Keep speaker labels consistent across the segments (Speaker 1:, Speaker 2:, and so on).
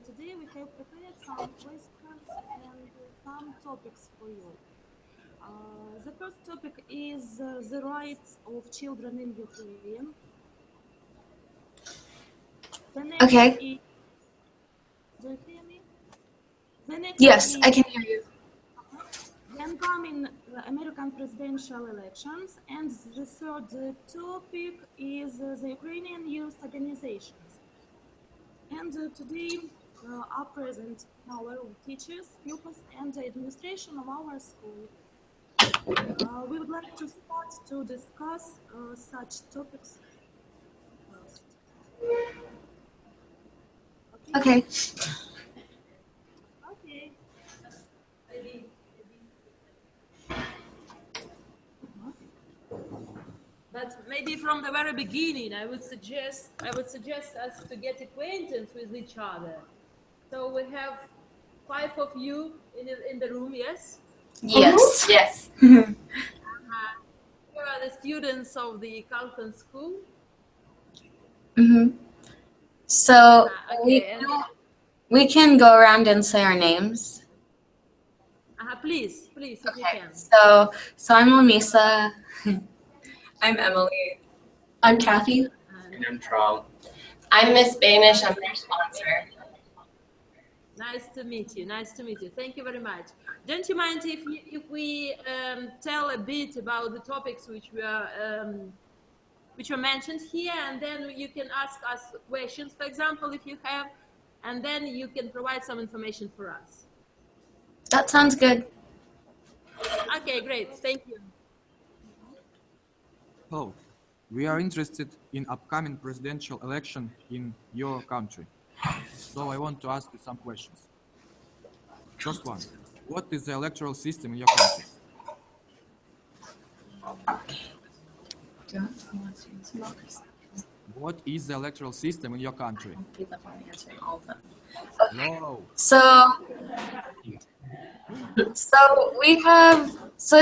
Speaker 1: today we have prepared some questions and some topics for you. The first topic is the rights of children in Ukraine. The next
Speaker 2: Okay.
Speaker 1: is, do you hear me? The next
Speaker 2: Yes, I
Speaker 1: is
Speaker 2: can hear you.
Speaker 1: the incoming American presidential elections, and the third topic is the Ukrainian youth organizations. And today are present in our room teachers, pupils, and the administration of our school. We would like to start to discuss such topics first.
Speaker 2: Okay.
Speaker 1: Okay.
Speaker 3: But maybe from the very beginning, I would suggest us to get acquaintance with each other. So we have 5 of you in the room, yes?
Speaker 2: Yes.
Speaker 4: Yes.
Speaker 3: You are the students of the Carrollton school.
Speaker 2: So
Speaker 3: Okay.
Speaker 2: we can go around and say our names.
Speaker 3: Please, if you can.
Speaker 2: So I'm Lamisa.
Speaker 4: I'm Emily.
Speaker 5: I'm Kathy.
Speaker 4: And I'm Charles. I'm Miss Banish. I'm their sponsor.
Speaker 3: Nice to meet you. Thank you very much. Don't you mind if we tell a bit about the topics which were mentioned here, and then you can ask us questions, for example, if you have, and then you can provide some information for us.
Speaker 2: That sounds good.
Speaker 3: Okay, great. Thank you.
Speaker 6: Hello. We are interested in upcoming presidential election in your country. So I want to ask you some questions. First one, what is the electoral system in your country? What is the electoral system in your country? No.
Speaker 2: So it's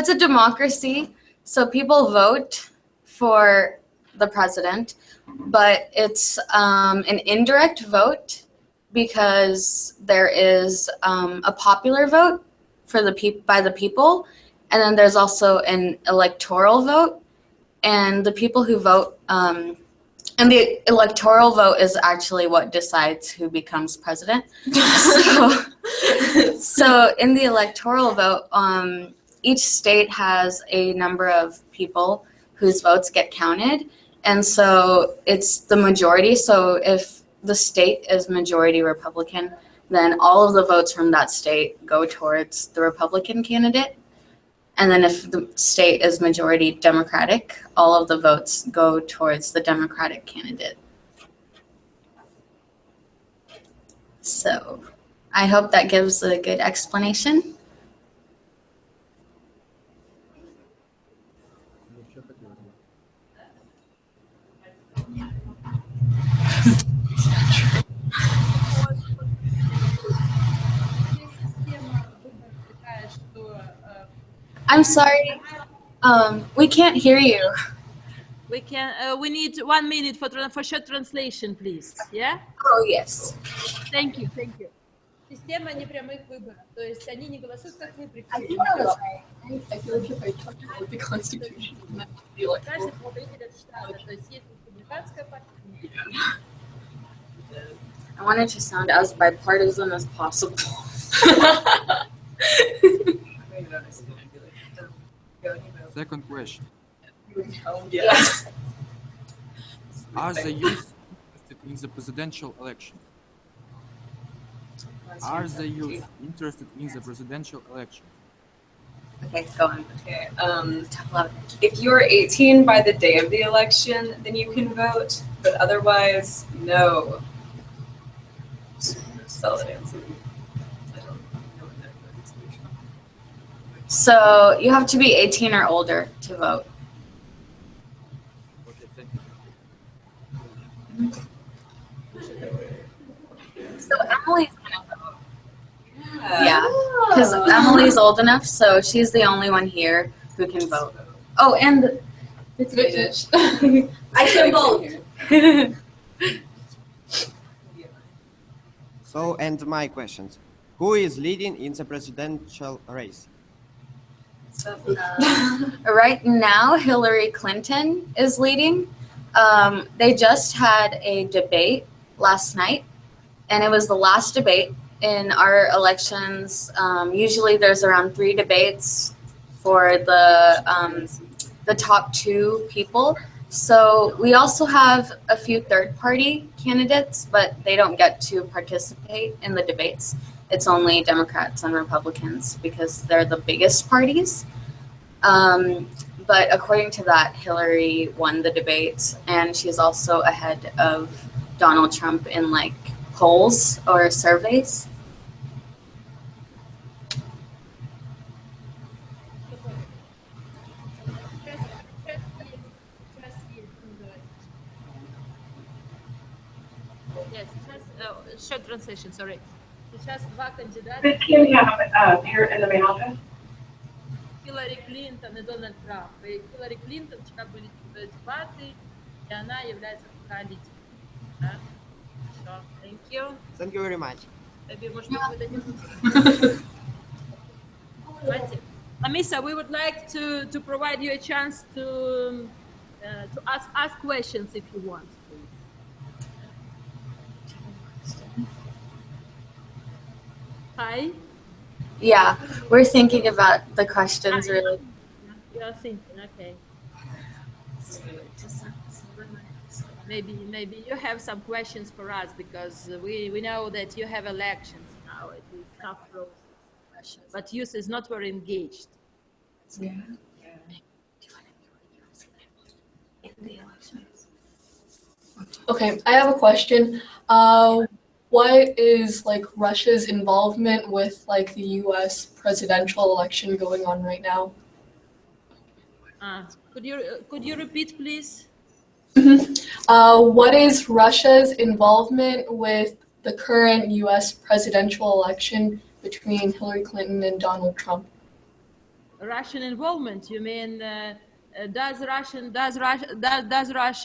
Speaker 2: a democracy. So people vote for the president, but it's an indirect vote because there is a popular vote for by the people, and then there's also an electoral vote, and the people who vote and the electoral vote is actually what decides who becomes president. So in the electoral vote, each state has a number of people whose votes get counted, and so it's the majority. So if the state is majority Republican, then all of the votes from that state go towards the Republican candidate. And then if the state is majority Democratic, all of the votes go towards the Democratic candidate. So I hope that gives a good explanation. I'm sorry, we can't hear you.
Speaker 3: We need 1 minute for short translation, please. Yeah?
Speaker 2: Oh, yes.
Speaker 3: Thank you. Система непрямых выборов, то есть они не голосуют, как вы прикрепили.
Speaker 5: I feel like if I talk about the Constitution, I feel like
Speaker 3: Каждый представитель от штата, то есть есть республиканская партия.
Speaker 2: I wanted to sound as bipartisan as possible.
Speaker 6: Second question.
Speaker 2: Yes.
Speaker 6: Are the youth interested in the presidential elections? Are the youth interested in the presidential elections?
Speaker 2: Okay, go on.
Speaker 4: Okay. If you're 18 by the day of the election, then you can vote, but otherwise, no. Solid answer.
Speaker 2: So you have to be 18 or older to vote.
Speaker 6: Okay, thank you.
Speaker 2: So Emily's gonna vote. Yeah, because Emily's old enough, so she's the only one here who can vote. Oh, and it's
Speaker 4: British.
Speaker 2: I can vote.
Speaker 7: So, and my questions. Who is leading in the presidential race?
Speaker 2: Right now, Hillary Clinton is leading. They just had a debate last night, and it was the last debate in our elections. Usually, there's around 3 debates for the top 2 people. So we also have a few third-party candidates, but they don't get to participate in the debates. It's only Democrats and Republicans because they're the biggest parties. But according to that, Hillary won the debates, and she's also ahead of Donald Trump in like polls or surveys.
Speaker 3: Yes, short translation, sorry. Сейчас 2 кандидата.
Speaker 8: This Kim have here in the main office.
Speaker 3: Хиллари Клинтон и Дональд Трамп. И Хиллари Клинтон вчера были дебаты, и она является пока лидером. Да? Хорошо. Thank you.
Speaker 7: Thank you very much.
Speaker 3: Maybe, может быть, вы дадите. Amisa, we would like to provide you a chance to ask questions if you want, please. Hi.
Speaker 2: Yeah, we're thinking about the questions really.
Speaker 3: You're thinking, okay. Maybe you have some questions for us because we know that you have elections now. It is tough process, but youth is not very engaged.
Speaker 2: Yeah.
Speaker 5: Okay, I have a question. What is like Russia's involvement with like the U.S. presidential election going on right now?
Speaker 3: Could you repeat, please?
Speaker 5: What is Russia's involvement with the current U.S. presidential election between Hillary Clinton and Donald Trump?
Speaker 3: Russian involvement? You mean does Russia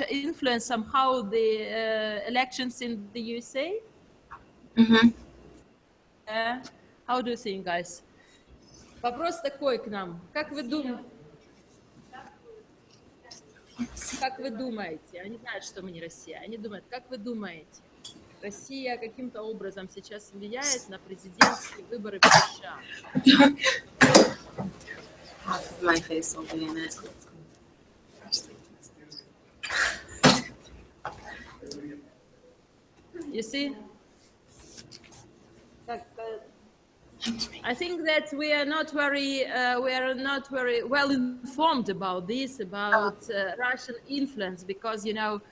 Speaker 3: influence somehow the elections in the USA?
Speaker 2: Mm-hmm.
Speaker 3: How do you think, guys? Вопрос такой к нам. Как вы думаете? Они знают, что мы не Россия. Они думают, как вы думаете, Россия каким-то образом сейчас влияет на президентские выборы в США?
Speaker 2: Half of my face will be in it.
Speaker 3: You see? I think that we are not very well informed about this, about Russian influence, because you know,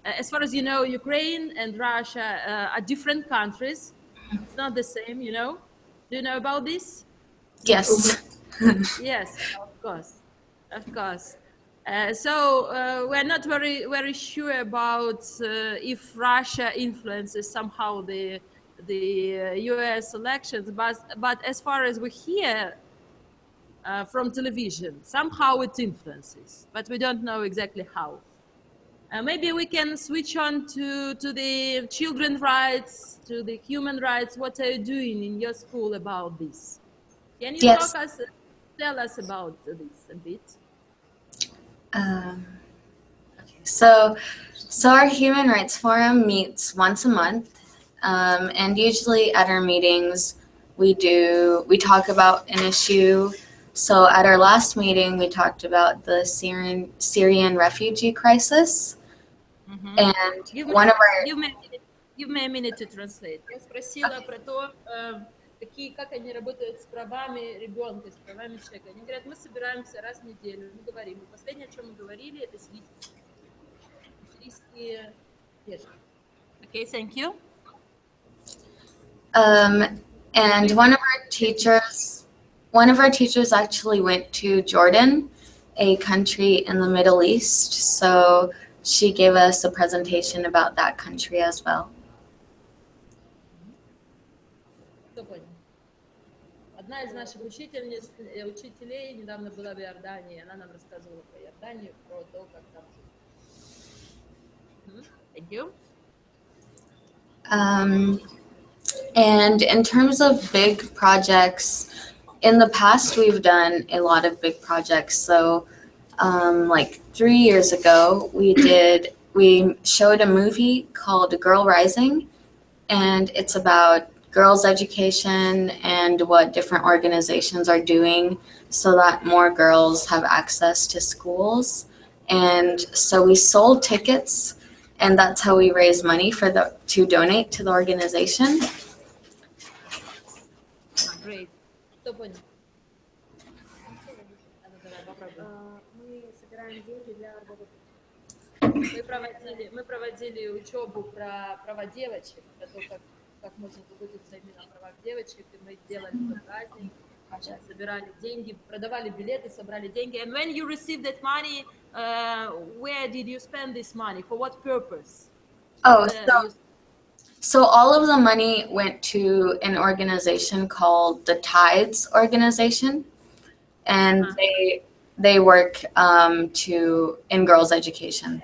Speaker 3: as far as you know, Ukraine and Russia are different countries. It's not the same, you know. Do you know about this?
Speaker 2: Yes.
Speaker 3: Yes, of course. So we're not very sure about if Russia influences somehow the U.S. elections, but as far as we hear from television, somehow it influences, but we don't know exactly how. Maybe we can switch on to the children's rights, to the human rights. What are you doing in your school about this? Can you tell us about this a bit?
Speaker 2: Okay. So our Human Rights Forum meets once a month. And usually at our meetings, we talk about an issue. So at our last meeting, we talked about the Syrian refugee crisis.
Speaker 3: Mm-hmm.
Speaker 2: And
Speaker 3: Give me a minute to translate. Я спросила про то, как они работают с правами ребенка, с правами человека. Они говорят, мы собираемся раз в неделю, мы говорим. И последнее, о чем мы говорили, это сирийские беженцы. Okay, thank you.
Speaker 2: And one of our teachers actually went to Jordan, a country in the Middle East. So she gave us a presentation about that country as well.
Speaker 3: Кто понял? Одна из наших учителей недавно была в Иордании. Она нам рассказывала про Иорданию, про то, как там жить. Thank you.
Speaker 2: And in terms of big projects, in the past we've done a lot of big projects. So, like 3 years ago, we showed a movie called Girl Rising, and it's about girls' education and what different organizations are doing so that more girls have access to schools. And so we sold tickets, and that's how we raise money to donate to the organization.
Speaker 3: Great. Кто понял? Давай, попробуй.
Speaker 1: Мы собираем деньги для работы.
Speaker 3: Мы проводили учебу про права девочек, про то, как можно заботиться именно о правах девочек, и мы делали этот праздник, собирали деньги, продавали билеты, собрали деньги. And when you received that money, where did you spend this money? For what purpose?
Speaker 2: Oh, so all of the money went to an organization called the Tides Organization, and they work in girls' education.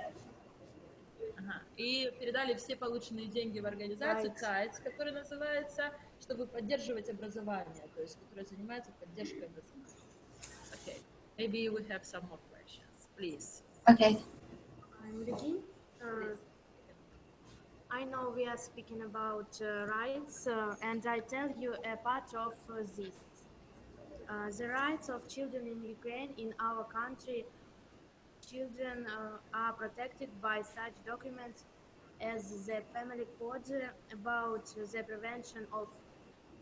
Speaker 3: И передали все полученные деньги в организацию TIDES, которая называется, чтобы поддерживать образование, то есть которая занимается поддержкой образования. Okay, maybe we have some more questions, please.
Speaker 2: Okay.
Speaker 1: I'm Regine. I know we are speaking about rights, and I tell you a part of this. The rights of children in Ukraine, in our country, children are protected by such documents as the Family Code about the prevention of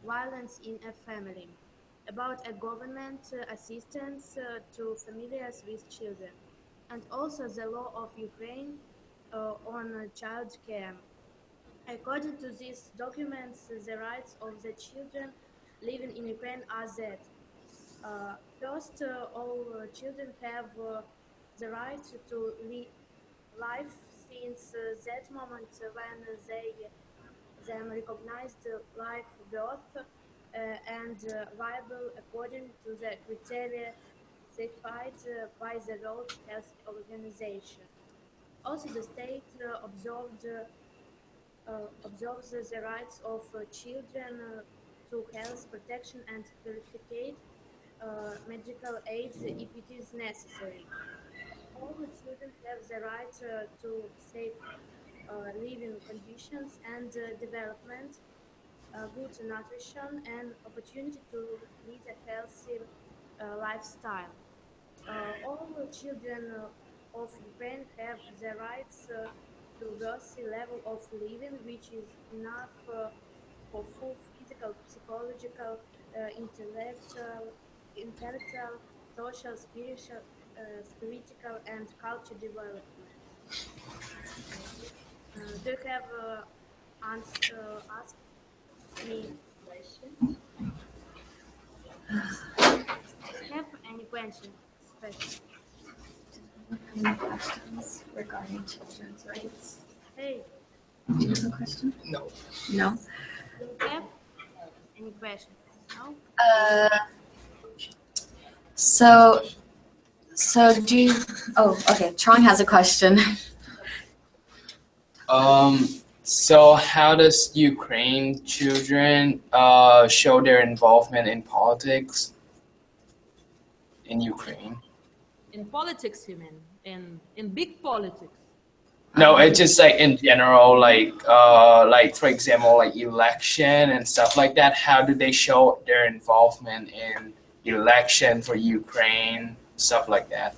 Speaker 1: violence in a family, about a government assistance to families with children, and also the law of Ukraine on child care. According to these documents, the rights of the children living in Ukraine are that first, all children have the right to life since that moment when them recognized life, birth, and viable according to the criteria specified by the World Health Organization. Also, the state observes the rights of children to health protection and qualified medical aid if it is necessary. All the children have the right to safe living conditions and development, good nutrition, and opportunity to lead a healthy lifestyle. All the children of Ukraine have the rights to healthy level of living, which is enough for full physical, psychological, intellectual, social, spiritual, and culture development. Do you have asked me questions? Have any questions?
Speaker 2: Any questions regarding children's rights?
Speaker 1: Hey.
Speaker 2: Do you have a question?
Speaker 9: No.
Speaker 2: No?
Speaker 1: Do you have any questions? No?
Speaker 2: So do you, okay, Trong has a question.
Speaker 9: So how does Ukraine children show their involvement in politics in Ukraine?
Speaker 3: In politics, you mean? In big politics?
Speaker 9: No, it's just like in general, like for example, like election and stuff like that. How do they show their involvement in election for Ukraine, stuff like that?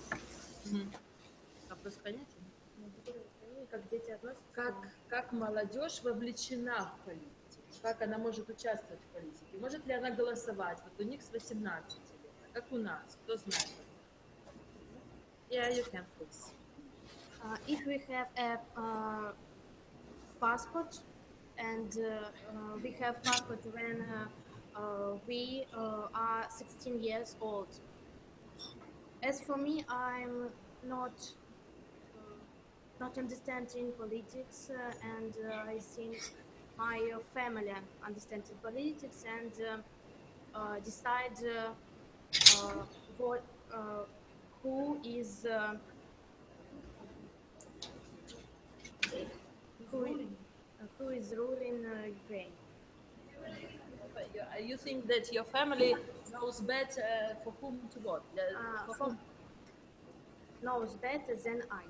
Speaker 3: Вопрос понятен? Как молодежь вовлечена в политику? Как она может участвовать в политике? Может ли она голосовать? Вот у них с 18 лет. Как у нас? Кто знает? Yeah, you can, please.
Speaker 1: If we have a passport, and we have passport when we are 16 years old. As for me, I'm not understanding politics, and I think my family understands politics and decide what who is ruling Ukraine.
Speaker 3: you think that your family knows better for whom to vote? For whom?
Speaker 10: Knows better than I.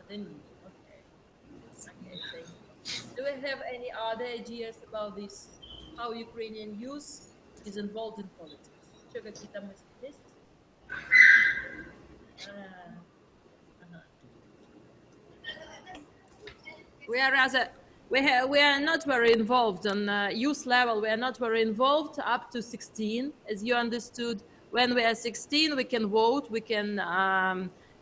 Speaker 3: Then you. Okay. Okay, thank you. Do we have any other ideas about this? How Ukrainian youth is involved in politics? Еще какие-то мысли есть? We are not very involved on youth level. We are not very involved up to 16, as you understood. When we are 16, we can vote, we can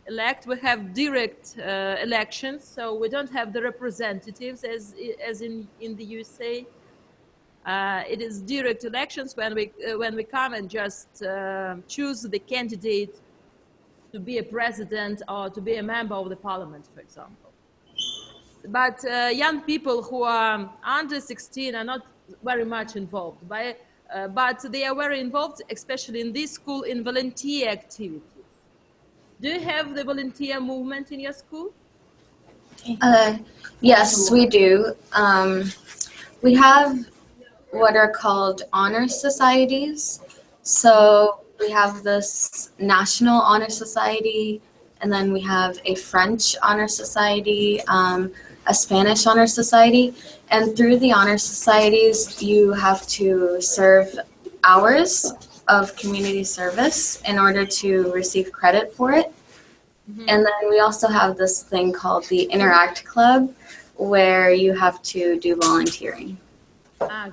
Speaker 3: elect. We have direct elections, so we don't have the representatives as in the USA. It is direct elections when we come and just choose the candidate to be a president or to be a member of the parliament, for example. But young people who are under 16 are not very much involved, but they are very involved, especially in this school, in volunteer activities. Do you have the volunteer movement in your school?
Speaker 2: Yes, we do. We have what are called honor societies. So we have this National Honor Society, and then we have a French Honor Society, a Spanish Honor Society. And through the honor societies, you have to serve hours of community service in order to receive credit for it. And then we also have this thing called the Interact Club, where you have to do volunteering.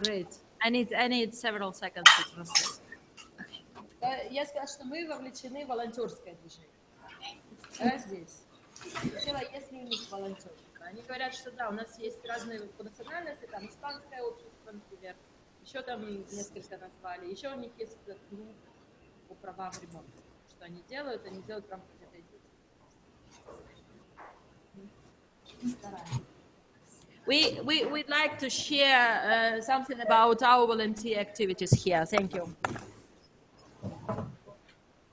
Speaker 3: Great. I need several seconds to translate. Я сказала, что мы вовлечены в волонтерское движение. Здесь. Спросила, есть ли у них волонтерство. Они говорят, что да, у нас есть разные по национальности, там испанское общество, например, еще там несколько назвали, еще у них есть клуб по правам ребенка. Что они делают в рамках этой деятельности. We'd like to share something about our volunteer activities here. Thank you.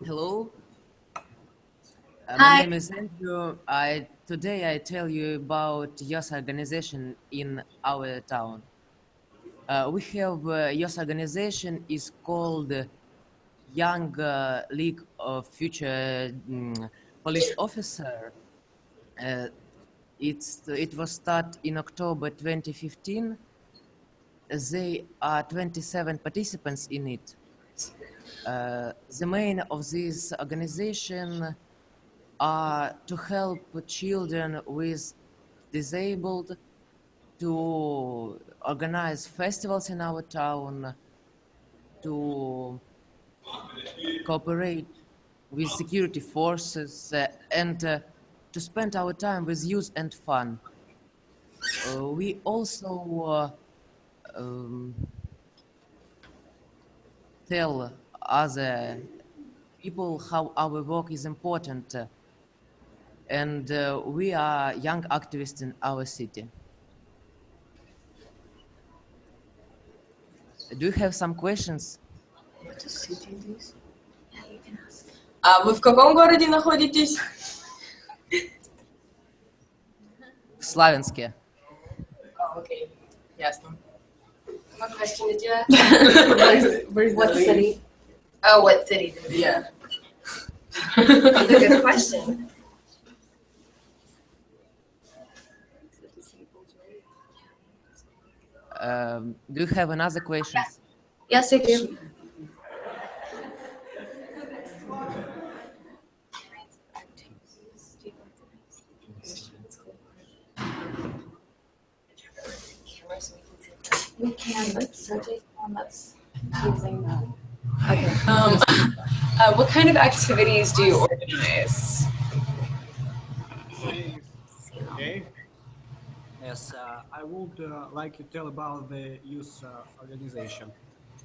Speaker 11: Hello.
Speaker 2: Hi.
Speaker 11: My name is Andrew. Today I tell you about youth organization in our town. We have a youth organization is called Young League of Future Police Officer. It was started in October 2015. There are 27 participants in it. The main of this organization are to help children with disabled, to organize festivals in our town, to cooperate with security forces, and to spend our time with youth and fun. We also tell other people how our work is important, and we are young activists in our city. Do you have some questions?
Speaker 4: А вы в каком городе находитесь?
Speaker 11: В Славянске.
Speaker 4: Oh, okay. Ясно.
Speaker 2: What question did you ask? What city? Oh, what city?
Speaker 4: Yeah.
Speaker 2: That's a good question.
Speaker 11: Do you have another question?
Speaker 2: Yes, I do. We can, but subject one that's using that.
Speaker 4: Okay. What kind of activities do you organize?
Speaker 12: Okay. Yes, I would like to tell about the youth organization.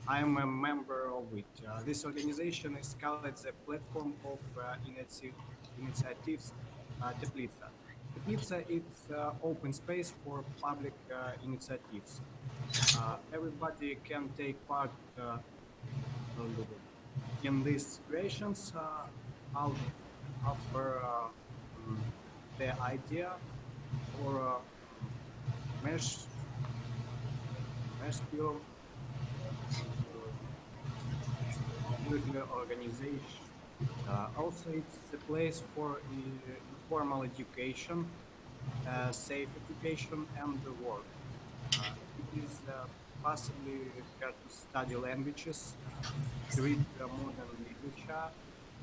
Speaker 12: I am a member of it. This organization is called the Platform of Initiatives Teplitsa. Teplitsa is open space for public initiatives. Everybody can take part in these creations offer the idea or rescue to the organization. Also, it's a place for informal education, safe education, and the work. It is possibly here to study languages, to read modern literature,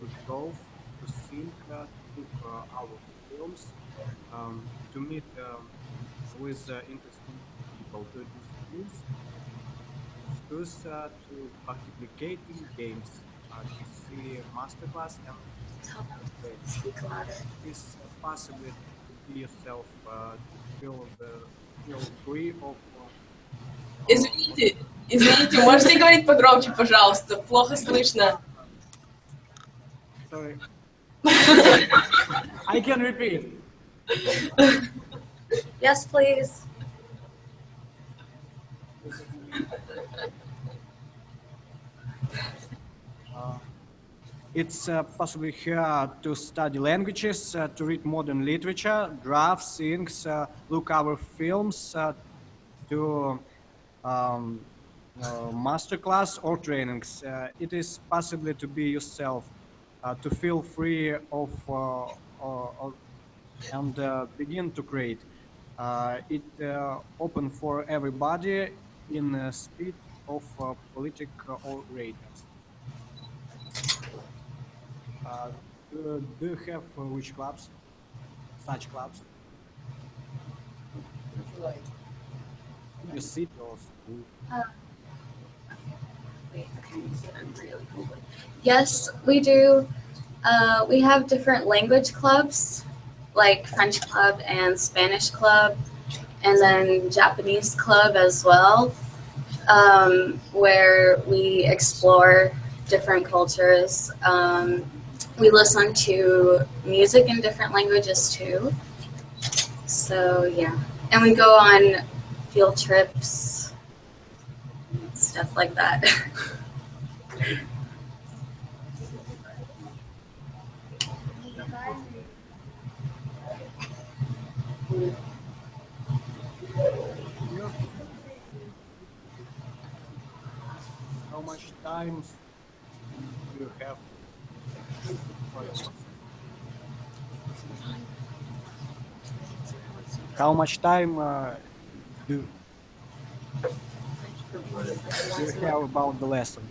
Speaker 12: to golf, to sing, to look our films, to meet with interesting people, to discuss, to participate in games, to see masterclass and training. It is possibly to be yourself, to feel free of.
Speaker 13: Извините, извините, можете говорить погромче, пожалуйста? Плохо слышно.
Speaker 12: Sorry. I can repeat.
Speaker 2: Yes, please.
Speaker 12: It's possibly here to study languages, to read modern literature, draft, sings, look our films, to masterclass or trainings. It is possibly to be yourself, to feel free of and begin to create. It open for everybody in speed of political or radiance. Do you have which clubs? Such clubs? Your city or school?
Speaker 2: Wait, okay, I'm really quickly. Yes, we do. We have different language clubs, like French club and Spanish club, and then Japanese club as well, where we explore different cultures. We listen to music in different languages too. So yeah, and we go on field trips, stuff like that.
Speaker 12: How much time do you have for yourself? How much time do you have about the lesson?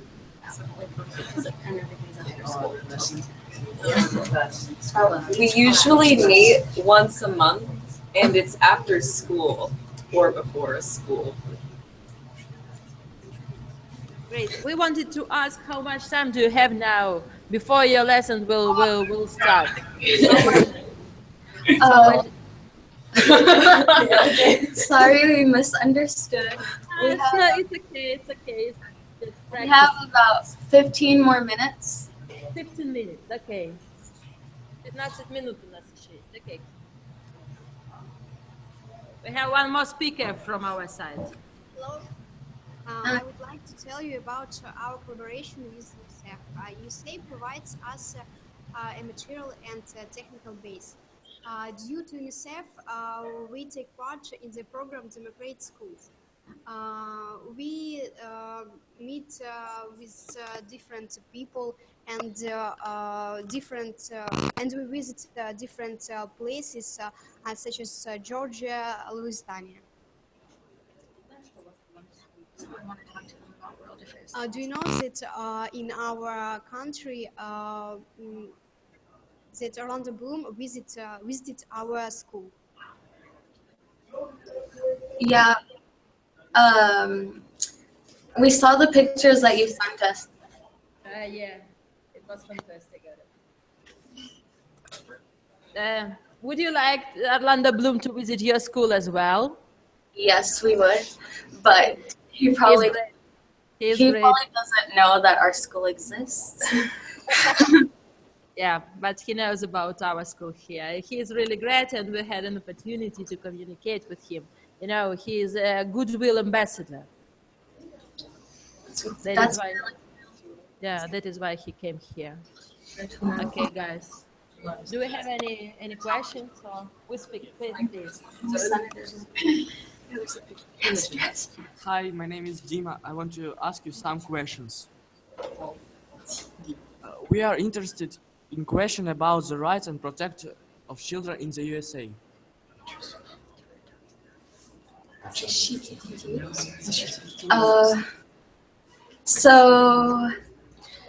Speaker 13: We usually meet once a month, and it's after school or before school.
Speaker 3: Great. We wanted to ask how much time do you have now before your lesson will start?
Speaker 2: Oh. Sorry, we misunderstood.
Speaker 3: It's okay. It's okay.
Speaker 2: We have about 15 more minutes.
Speaker 3: 15 minutes. Okay. 15 минут у нас еще есть. Okay. We have one more speaker from our side.
Speaker 10: Hello. I would like to tell you about our collaboration with UNICEF. UNICEF provides us a material and technical base. Due to UNICEF, we take part in the program Democratic Schools. We meet with different people and and we visit different places such as Georgia, Louisiana. Do you know that in our country that Orlando Bloom visited our school?
Speaker 2: Yeah. We saw the pictures that you sent us.
Speaker 3: Yeah, it was fantastic. Would you like Orlando Bloom to visit your school as well?
Speaker 2: Yes, we would, but he probably doesn't know that our school exists.
Speaker 3: Yeah, but he knows about our school here. He is really great, and we had an opportunity to communicate with him. You know, he is a goodwill ambassador. That is why he came here. Okay, guys. Do we have any questions? Or we speak, please.
Speaker 14: Hi, my name is Dima. I want to ask you some questions. We are interested in question about the rights and protection of children in the USA.
Speaker 2: So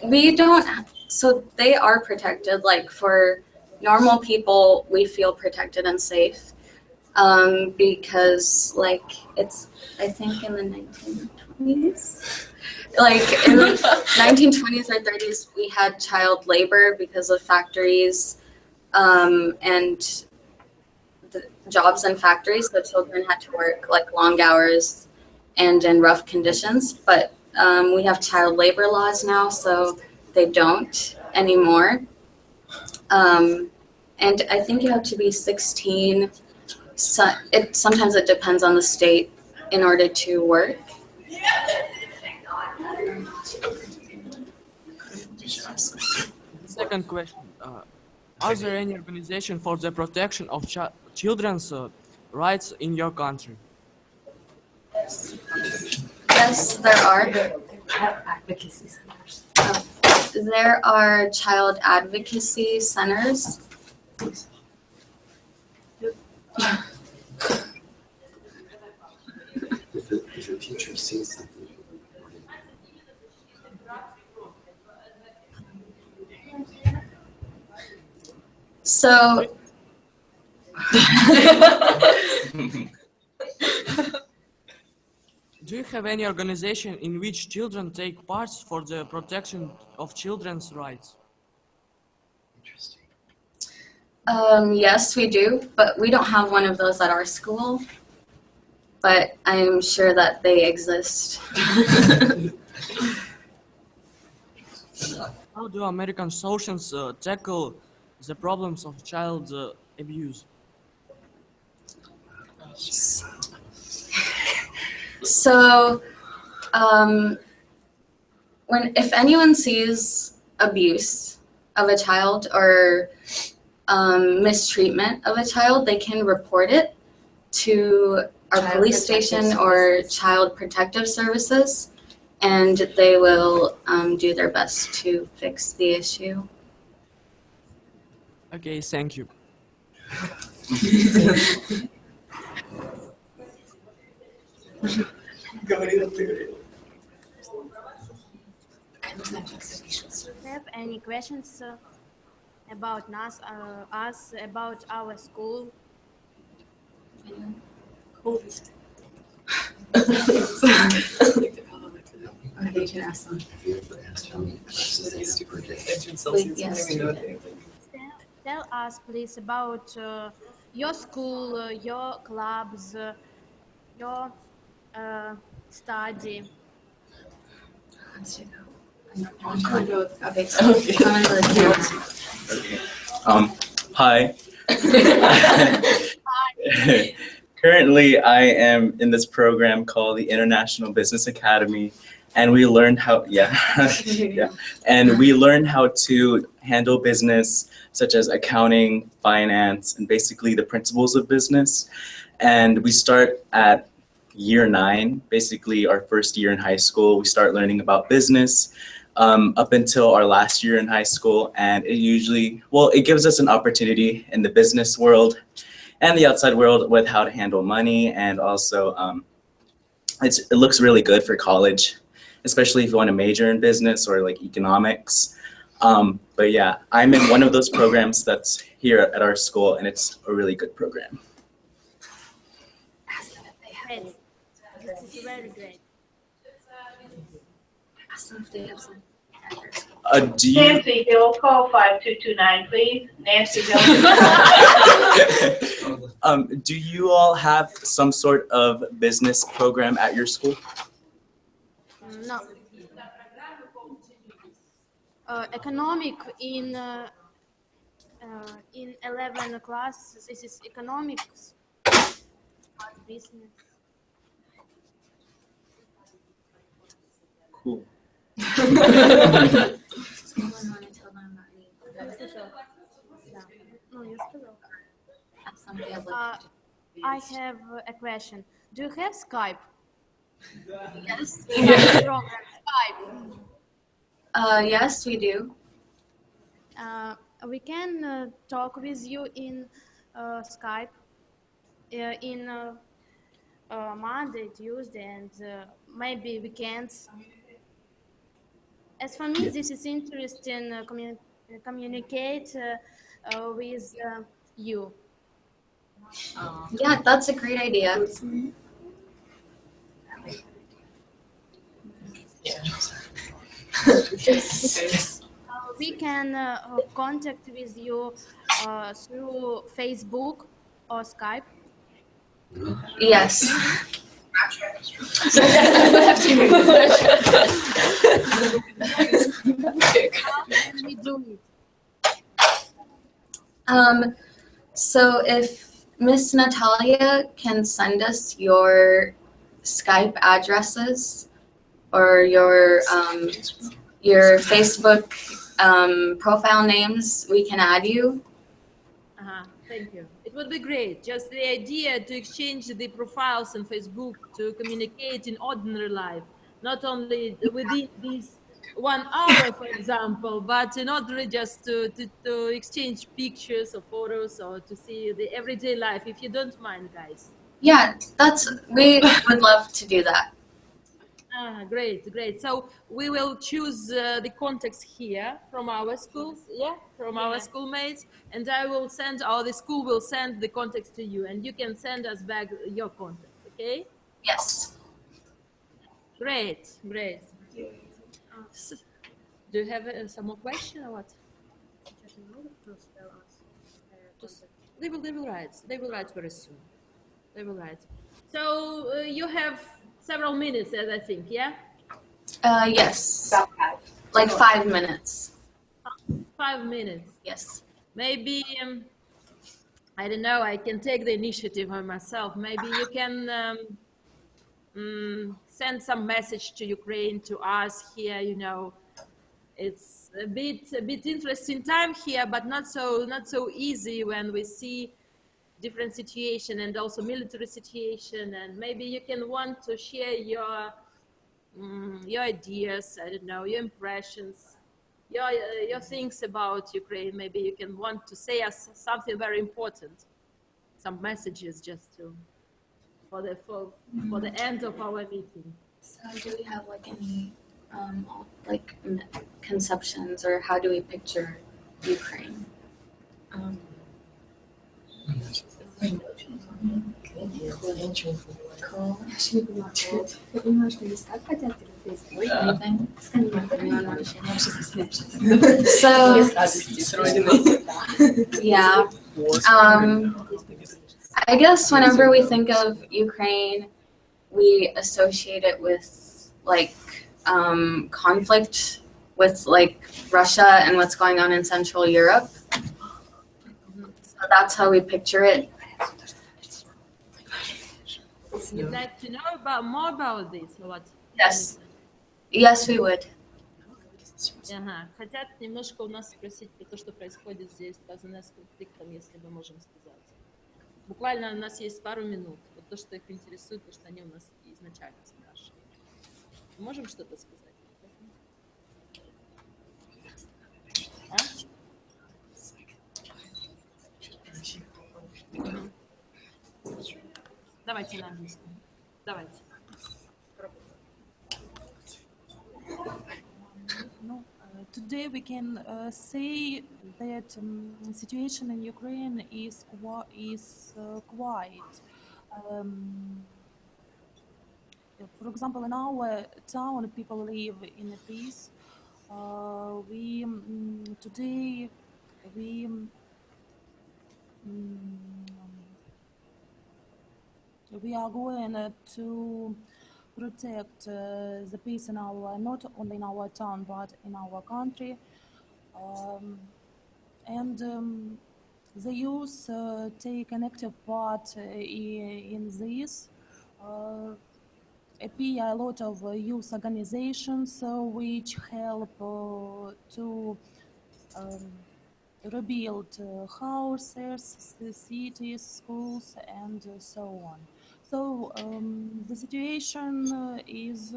Speaker 2: we don't, so they are protected. Like for normal people, we feel protected and safe because like it's, I think in the 1920s, like in the 1920s or 30s, we had child labor because of factories and the jobs in factories. So children had to work like long hours and in rough conditions. But we have child labor laws now, so they don't anymore. And I think you have to be 16. So sometimes it depends on the state in order to work.
Speaker 14: Second question. Are there any organization for the protection of children's rights in your country?
Speaker 2: Yes, there are. There are child advocacy centers.
Speaker 15: If a teacher sees something.
Speaker 2: So
Speaker 14: do you have any organization in which children take part for the protection of children's rights?
Speaker 2: yes, we do, but we don't have one of those at our school. But I'm sure that they exist.
Speaker 14: How do American socials tackle the problems of child abuse?
Speaker 2: So, if anyone sees abuse of a child or mistreatment of a child, they can report it to our police station or child protective services, and they will do their best to fix the issue.
Speaker 14: Okay, thank you.
Speaker 10: Have any questions about us, about our school?
Speaker 2: They can ask them.
Speaker 15: Have you ever asked how many classes they have per day?
Speaker 2: Yes.
Speaker 10: Tell us, please, about your school, your clubs, your study.
Speaker 2: Okay, so come into the camera.
Speaker 16: Hi. Currently, I am in this program called the International Business Academy, and we learned how, and we learned how to handle business, such as accounting, finance, and basically the principles of business. And we start at year 9, basically our first year in high school. We start learning about business up until our last year in high school, and it usually, it gives us an opportunity in the business world and the outside world with how to handle money, and also it looks really good for college, especially if you want to major in business or like economics. But yeah, I'm in one of those programs that's here at our school, and it's a really good program.
Speaker 10: Great. This is very great.
Speaker 2: Ask them if they have some.
Speaker 16: Do you...
Speaker 8: Nancy Hill, call 5229, please. Nancy Hill.
Speaker 16: Do you all have some sort of business program at your school?
Speaker 10: No. Economic in 11 class. This is economics. Business.
Speaker 16: Cool.
Speaker 10: I have a question. Do you have Skype?
Speaker 2: Yes.
Speaker 10: Program Skype.
Speaker 2: Yes, we do.
Speaker 10: We can talk with you in Skype in Monday, Tuesday, and maybe weekends. As for me, this is interesting communicate with you.
Speaker 2: Yeah, that's a great idea.
Speaker 10: We can contact with you through Facebook or Skype.
Speaker 2: Yes.
Speaker 10: How can we do it?
Speaker 2: So if Miss Natalia can send us your Skype addresses or your Facebook profile names, we can add you.
Speaker 3: Thank you. It would be great. Just the idea to exchange the profiles on Facebook to communicate in ordinary life, not only within this 1 hour, for example, but in order just to exchange pictures or photos or to see the everyday life, if you don't mind, guys.
Speaker 2: Yeah, we would love to do that.
Speaker 3: Great, great. So we will choose the contacts here from our schools, from our schoolmates, and I will send, or the school will send the contacts to you, and you can send us back your contacts, okay?
Speaker 2: Yes.
Speaker 3: Great, great. Do you have some more question or what? They will write. They will write very soon. They will write. So you have several minutes, as I think, yeah?
Speaker 2: Yes. Like 5 minutes.
Speaker 3: 5 minutes.
Speaker 2: Yes.
Speaker 3: Maybe, I don't know, I can take the initiative on myself. Maybe you can send some message to Ukraine, to us here, you know. It's a bit interesting time here, but not so easy when we see different situation and also military situation, and maybe you can want to share your ideas, I don't know, your impressions, your things about Ukraine. Maybe you can want to say us something very important, some messages just to for the end of our meeting.
Speaker 2: So do we have like any conceptions, or how do we picture Ukraine? So, yeah. I guess whenever we think of Ukraine, we associate it with like conflict with like Russia and what's going on in Central Europe. So that's how we picture it.
Speaker 3: You'd like to know more about this, or what?
Speaker 2: Yes. Yes, we would.
Speaker 3: Ага. Хотят немножко у нас спросить про то, что происходит здесь, связанное с конфликтом, если мы можем сказать. Буквально у нас есть пару минут. Вот то, что их интересует, то, что они у нас изначально спрашивают. Можем что-то сказать? А? Давайте на английском. Давайте.
Speaker 1: Today we can say that situation in Ukraine is quiet. For example, in our town, people live in a peace. Today we are going to protect the peace in our, not only in our town but in our country, and the youth take an active part in this. Appear a lot of youth organizations which help to rebuild houses, cities, schools, and so on. So the situation is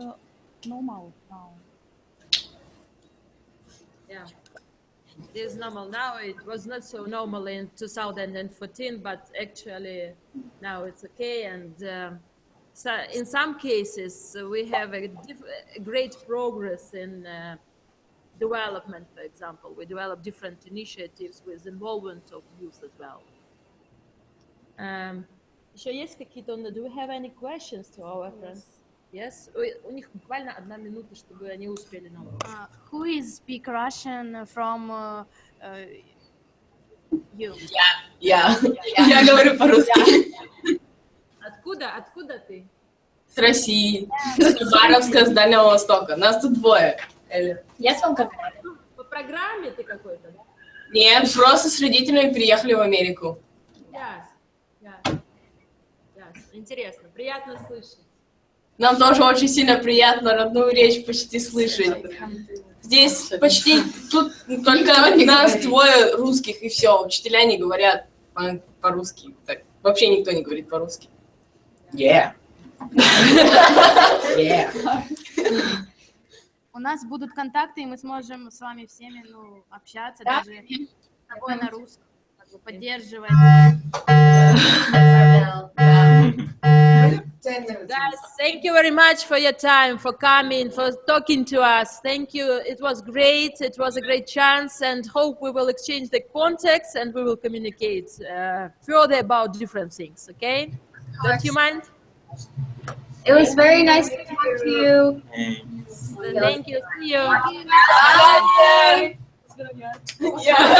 Speaker 1: normal now.
Speaker 3: Yeah. It is normal now. It was not so normal in 2014, but actually now it's okay. And so in some cases, we have a great progress in development, for example. We develop different initiatives with involvement of youth as well. Еще есть какие-то, do we have any questions to our friends? Yes? У них буквально 1 минута, чтобы они успели нам.
Speaker 17: Who is speak Russian from you?
Speaker 5: Я говорю по-русски.
Speaker 3: Откуда ты?
Speaker 5: С России. С Хабаровска, с Дальнего Востока. Нас тут двое. Я с Волгограда.
Speaker 3: По программе ты какой-то, да?
Speaker 5: Нет, просто с родителями приехали в Америку.
Speaker 3: Yes. Интересно, приятно слышать.
Speaker 5: Нам тоже очень сильно приятно родную речь почти слышать. Здесь почти тут только нас двое русских и все. Учителя не говорят по-русски. Так, вообще никто не говорит по-русски.
Speaker 9: Yeah.
Speaker 5: Yeah.
Speaker 17: У нас будут контакты, и мы сможем с вами всеми общаться, даже с тобой на русском, поддерживать.
Speaker 3: Guys, thank you very much for your time, for coming, for talking to us. Thank you. It was great. It was a great chance, and hope we will exchange the contacts and we will communicate further about different things. Okay? Don't you mind?
Speaker 2: It was very nice to talk to you.
Speaker 3: Thank you. See you.
Speaker 5: Yeah.